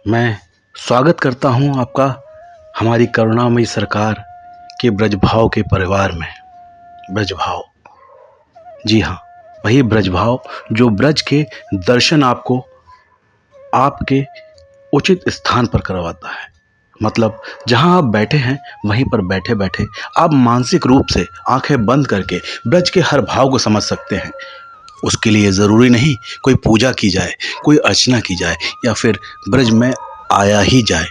मैं स्वागत करता हूं आपका हमारी करुणामयी सरकार के ब्रजभाव के परिवार में। ब्रजभाव, जी हाँ, वही ब्रजभाव जो ब्रज के दर्शन आपको आपके उचित स्थान पर करवाता है। मतलब जहां आप बैठे हैं वहीं पर बैठे बैठे आप मानसिक रूप से आंखें बंद करके ब्रज के हर भाव को समझ सकते हैं। उसके लिए ज़रूरी नहीं कोई पूजा की जाए, कोई अर्चना की जाए या फिर ब्रज में आया ही जाए।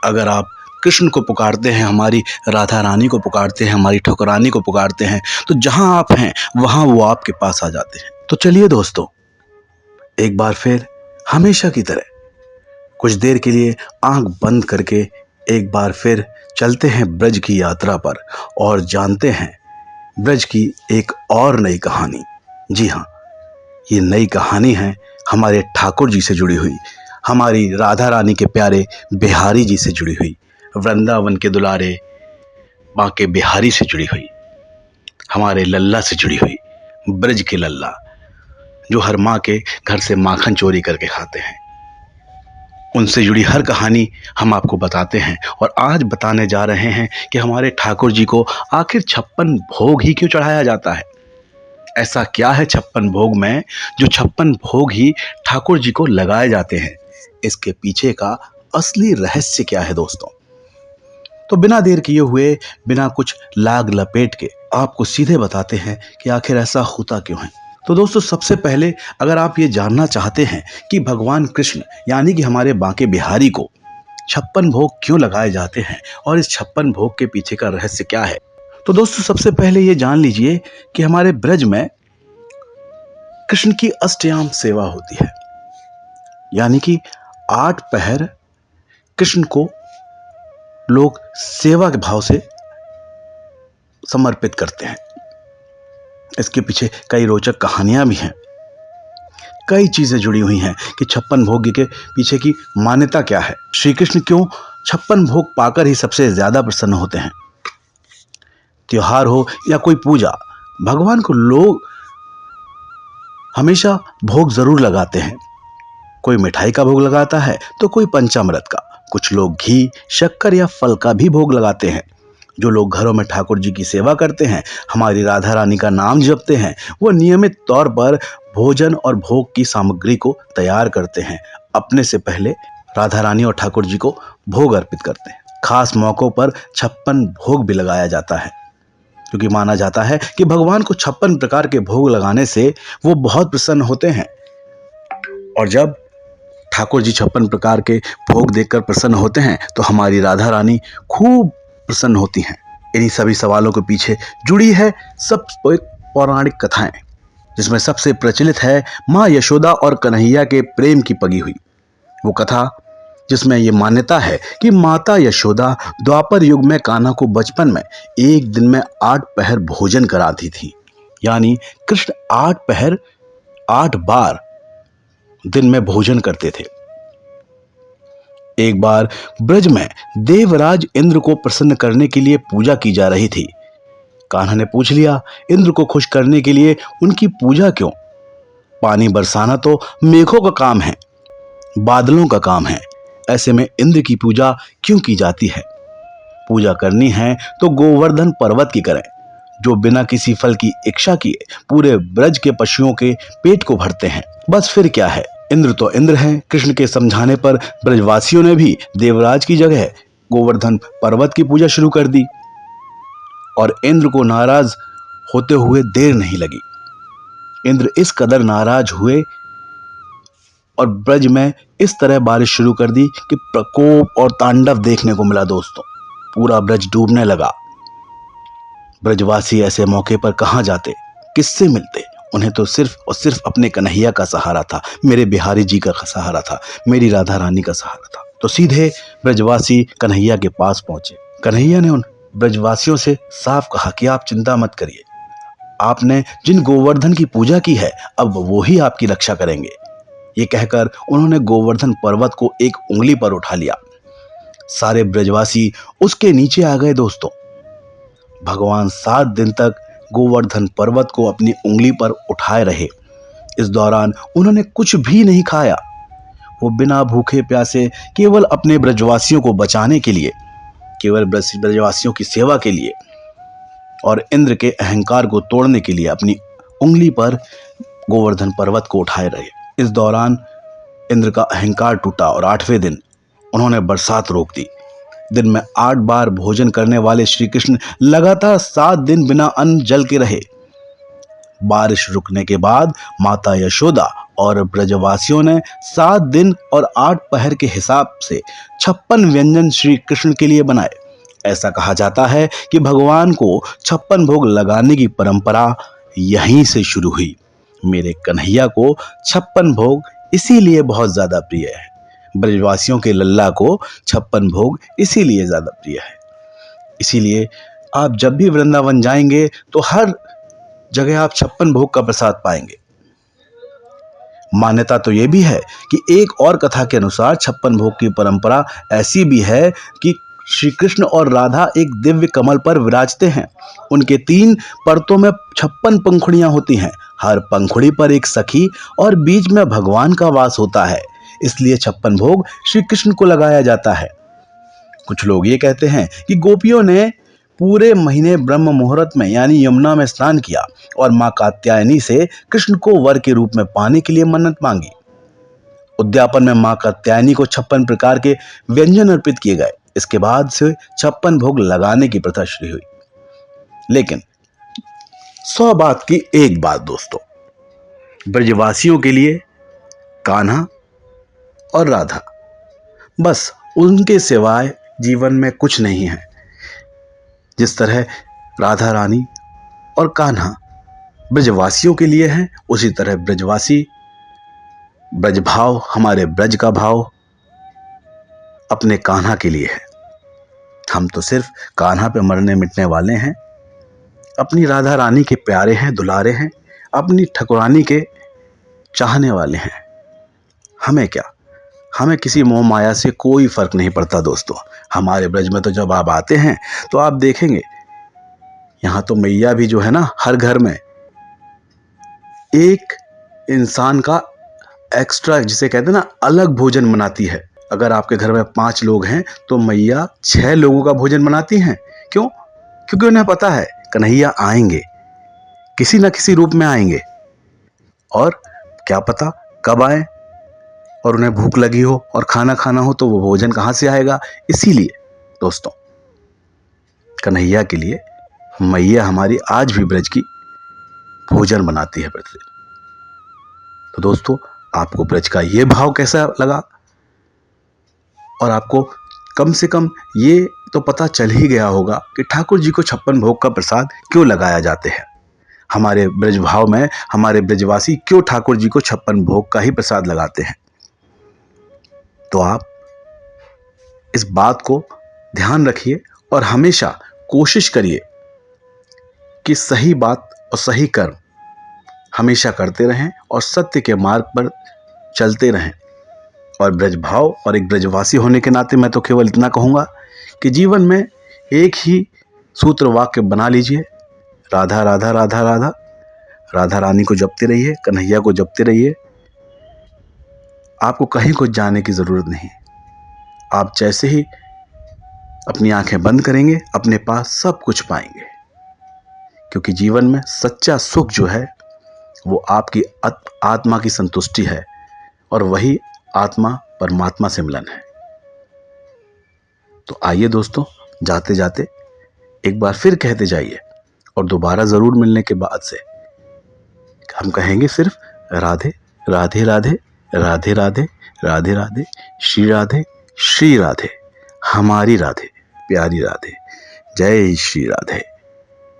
अगर आप कृष्ण को पुकारते हैं, हमारी राधा रानी को पुकारते हैं, हमारी ठकुरानी को पुकारते हैं, तो जहां आप हैं वहां वो आपके पास आ जाते हैं। तो चलिए दोस्तों, एक बार फिर हमेशा की तरह कुछ देर के लिए आंख बंद करके एक बार फिर चलते हैं ब्रज की यात्रा पर और जानते हैं ब्रज की एक और नई कहानी। जी हाँ, ये नई कहानी है हमारे ठाकुर जी से जुड़ी हुई, हमारी राधा रानी के प्यारे बिहारी जी से जुड़ी हुई, वृंदावन के दुलारे बांके बिहारी से जुड़ी हुई, हमारे लल्ला से जुड़ी हुई, ब्रज के लल्ला जो हर माँ के घर से माखन चोरी करके खाते हैं। उनसे जुड़ी हर कहानी हम आपको बताते हैं और आज बताने जा रहे हैं कि हमारे ठाकुर जी को आखिर 56 भोग ही क्यों चढ़ाया जाता है। ऐसा क्या है 56 भोग में जो 56 भोग ही ठाकुर जी को लगाए जाते हैं। इसके पीछे का असली रहस्य क्या है दोस्तों। तो बिना देर किए हुए, बिना कुछ लाग लपेट के आपको सीधे बताते हैं कि आखिर ऐसा होता क्यों है। तो दोस्तों, सबसे पहले अगर आप ये जानना चाहते हैं कि भगवान कृष्ण यानी कि हमारे बांके बिहारी को 56 भोग क्यों लगाए जाते हैं और इस 56 भोग के पीछे का रहस्य क्या है, तो दोस्तों सबसे पहले ये जान लीजिए कि हमारे ब्रज में कृष्ण की अष्टयाम सेवा होती है, यानी कि 8 पहर कृष्ण को लोग सेवा के भाव से समर्पित करते हैं। इसके पीछे कई रोचक कहानियां भी हैं, कई चीजें जुड़ी हुई हैं कि 56 भोग के पीछे की मान्यता क्या है। श्री कृष्ण क्यों 56 भोग पाकर ही सबसे ज्यादा प्रसन्न होते हैं। त्योहार हो या कोई पूजा, भगवान को लोग हमेशा भोग जरूर लगाते हैं। कोई मिठाई का भोग लगाता है तो कोई पंचामृत का, कुछ लोग घी, शक्कर या फल का भी भोग लगाते हैं। जो लोग घरों में ठाकुर जी की सेवा करते हैं, हमारी राधा रानी का नाम जपते हैं, वो नियमित तौर पर भोजन और भोग की सामग्री को तैयार करते हैं। अपने से पहले राधा रानी और ठाकुर जी को भोग अर्पित करते हैं। खास मौकों पर 56 भोग भी लगाया जाता है, क्योंकि माना जाता है कि भगवान को 56 प्रकार के भोग लगाने से वो बहुत प्रसन्न होते हैं। और जब ठाकुर जी 56 प्रकार के भोग देखकर प्रसन्न होते हैं तो हमारी राधा रानी खूब प्रसन्न होती हैं। इन्हीं सभी सवालों के पीछे जुड़ी है सब एक पौराणिक कथाएं, जिसमें सबसे प्रचलित है माँ यशोदा और कन्हैया के प्रेम की पगी हुई वो कथा, जिसमें ये मान्यता है कि माता यशोदा द्वापर युग में कान्हा को बचपन में एक दिन में 8 पहर भोजन कराती थी। यानी कृष्ण 8 पहर 8 बार दिन में भोजन करते थे। एक बार ब्रज में देवराज इंद्र को प्रसन्न करने के लिए पूजा की जा रही थी। कान्हा ने पूछ लिया, इंद्र को खुश करने के लिए उनकी पूजा क्यों? पानी बरसाना तो मेघों का काम है, बादलों का काम है, ऐसे में इंद्र की पूजा क्यों की जाती है? पूजा करनी है तो गोवर्धन पर्वत की करें, जो बिना किसी फल की इच्छा किए पूरे ब्रज के पशुओं के पेट को भरते हैं। बस फिर क्या है, इंद्र तो इंद्र हैं। कृष्ण के समझाने पर ब्रजवासियों ने भी देवराज की जगह गोवर्धन पर्वत की पूजा शुरू कर दी और इंद्र को नाराज होते हुए देर नहीं लगी। इंद्र इस कदर नाराज हुए और ब्रज में इस तरह बारिश शुरू कर दी कि प्रकोप और तांडव देखने को मिला दोस्तों। पूरा ब्रज डूबने लगा। ब्रजवासी ऐसे मौके पर कहां जाते, किससे मिलते? उन्हें तो सिर्फ और सिर्फ अपने कन्हैया का सहारा था, मेरे बिहारी जी का सहारा था, मेरी राधा रानी का सहारा था। तो सीधे ब्रजवासी कन्हैया के पास पहुंचे। कन्हैया ने उन ब्रजवासियों से साफ कहा कि आप चिंता मत करिए, आपने जिन गोवर्धन की पूजा की है अब वो ही आपकी रक्षा करेंगे। ये कहकर उन्होंने गोवर्धन पर्वत को एक उंगली पर उठा लिया। सारे ब्रजवासी उसके नीचे आ गए दोस्तों। भगवान 7 दिन तक गोवर्धन पर्वत को अपनी उंगली पर उठाए रहे। इस दौरान उन्होंने कुछ भी नहीं खाया। वो बिना भूखे प्यासे केवल अपने ब्रजवासियों को बचाने के लिए, केवल ब्रजवासियों की सेवा के लिए और इंद्र के अहंकार को तोड़ने के लिए अपनी उंगली पर गोवर्धन पर्वत को उठाए रहे। इस दौरान इंद्र का अहंकार टूटा और 8वें दिन उन्होंने बरसात रोक दी। दिन में 8 बार भोजन करने वाले श्री कृष्ण लगातार 7 दिन बिना अन्न जल के रहे। बारिश रुकने के बाद माता यशोदा और ब्रजवासियों ने 7 दिन और 8 पहर के हिसाब से 56 व्यंजन श्री कृष्ण के लिए बनाए। ऐसा कहा जाता है कि भगवान को 56 भोग लगाने की परंपरा यहीं से शुरू हुई। मेरे कन्हैया को 56 भोग इसीलिए बहुत ज्यादा प्रिय है। ब्रजवासियों के लल्ला को 56 भोग इसीलिए ज्यादा प्रिय है। इसीलिए आप जब भी वृंदावन जाएंगे तो हर जगह आप 56 भोग का प्रसाद पाएंगे। मान्यता तो यह भी है कि एक और कथा के अनुसार 56 भोग की परंपरा ऐसी भी है कि श्री कृष्ण और राधा एक दिव्य कमल पर विराजते हैं। उनके 3 परतों में 56 पंखुड़ियां होती हैं। हर पंखुड़ी पर एक सखी और बीच में भगवान का वास होता है। इसलिए 56 भोग श्री कृष्ण को लगाया जाता है। कुछ लोग ये कहते हैं कि गोपियों ने पूरे महीने ब्रह्म मुहूर्त में यानी यमुना में स्नान किया और मां कात्यायनी से कृष्ण को वर के रूप में पाने के लिए मन्नत मांगी। उद्यापन में मां कात्यायनी को 56 प्रकार के व्यंजन अर्पित किए गए। इसके बाद से 56 भोग लगाने की प्रथा शुरू हुई। लेकिन 100 बात की एक बात दोस्तों, ब्रजवासियों के लिए कान्हा और राधा, बस उनके सिवाय जीवन में कुछ नहीं है। जिस तरह राधा रानी और कान्हा ब्रजवासियों के लिए हैं, उसी तरह ब्रजवासी ब्रज भाव, हमारे ब्रज का भाव अपने कान्हा के लिए है। हम तो सिर्फ कान्हा पे मरने मिटने वाले हैं, अपनी राधा रानी के प्यारे हैं, दुलारे हैं, अपनी ठकुरानी के चाहने वाले हैं। हमें क्या, हमें किसी मोह माया से कोई फर्क नहीं पड़ता दोस्तों। हमारे ब्रज में तो जब आप आते हैं तो आप देखेंगे यहाँ तो मैया भी जो है ना, हर घर में एक इंसान का एक्स्ट्रा, जिसे कहते हैं ना, अलग भोजन बनाती है। अगर आपके घर में 5 लोग हैं तो मैया 6 लोगों का भोजन बनाती हैं। क्यों? क्योंकि उन्हें पता है कन्हैया आएंगे, किसी न किसी रूप में आएंगे, और क्या पता कब आए, और उन्हें भूख लगी हो और खाना खाना हो तो वो भोजन कहाँ से आएगा। इसीलिए दोस्तों, कन्हैया के लिए मैया हमारी आज भी ब्रज की भोजन बनाती है प्रतिदिन। तो दोस्तों, आपको ब्रज का ये भाव कैसा लगा, और आपको कम से कम ये तो पता चल ही गया होगा कि ठाकुर जी को 56 भोग का प्रसाद क्यों लगाया जाते हैं। हमारे ब्रज भाव में हमारे ब्रजवासी क्यों ठाकुर जी को 56 भोग का ही प्रसाद लगाते हैं। तो आप इस बात को ध्यान रखिए और हमेशा कोशिश करिए कि सही बात और सही कर्म हमेशा करते रहें और सत्य के मार्ग पर चलते रहें। और ब्रज भाव और एक ब्रजवासी होने के नाते मैं तो केवल इतना कहूँगा कि जीवन में एक ही सूत्र वाक्य बना लीजिए, राधा राधा राधा राधा। राधा रानी को जपते रहिए, कन्हैया को जपते रहिए। आपको कहीं कुछ जाने की ज़रूरत नहीं। आप जैसे ही अपनी आंखें बंद करेंगे, अपने पास सब कुछ पाएंगे। क्योंकि जीवन में सच्चा सुख जो है वो आपकी आत्मा की संतुष्टि है, और वही आत्मा परमात्मा से मिलन है। तो आइए दोस्तों, जाते जाते एक बार फिर कहते जाइए, और दोबारा ज़रूर मिलने के बाद से हम कहेंगे सिर्फ राधे राधे राधे राधे राधे राधे राधे, श्री राधे, हमारी राधे, प्यारी राधे। जय श्री राधे।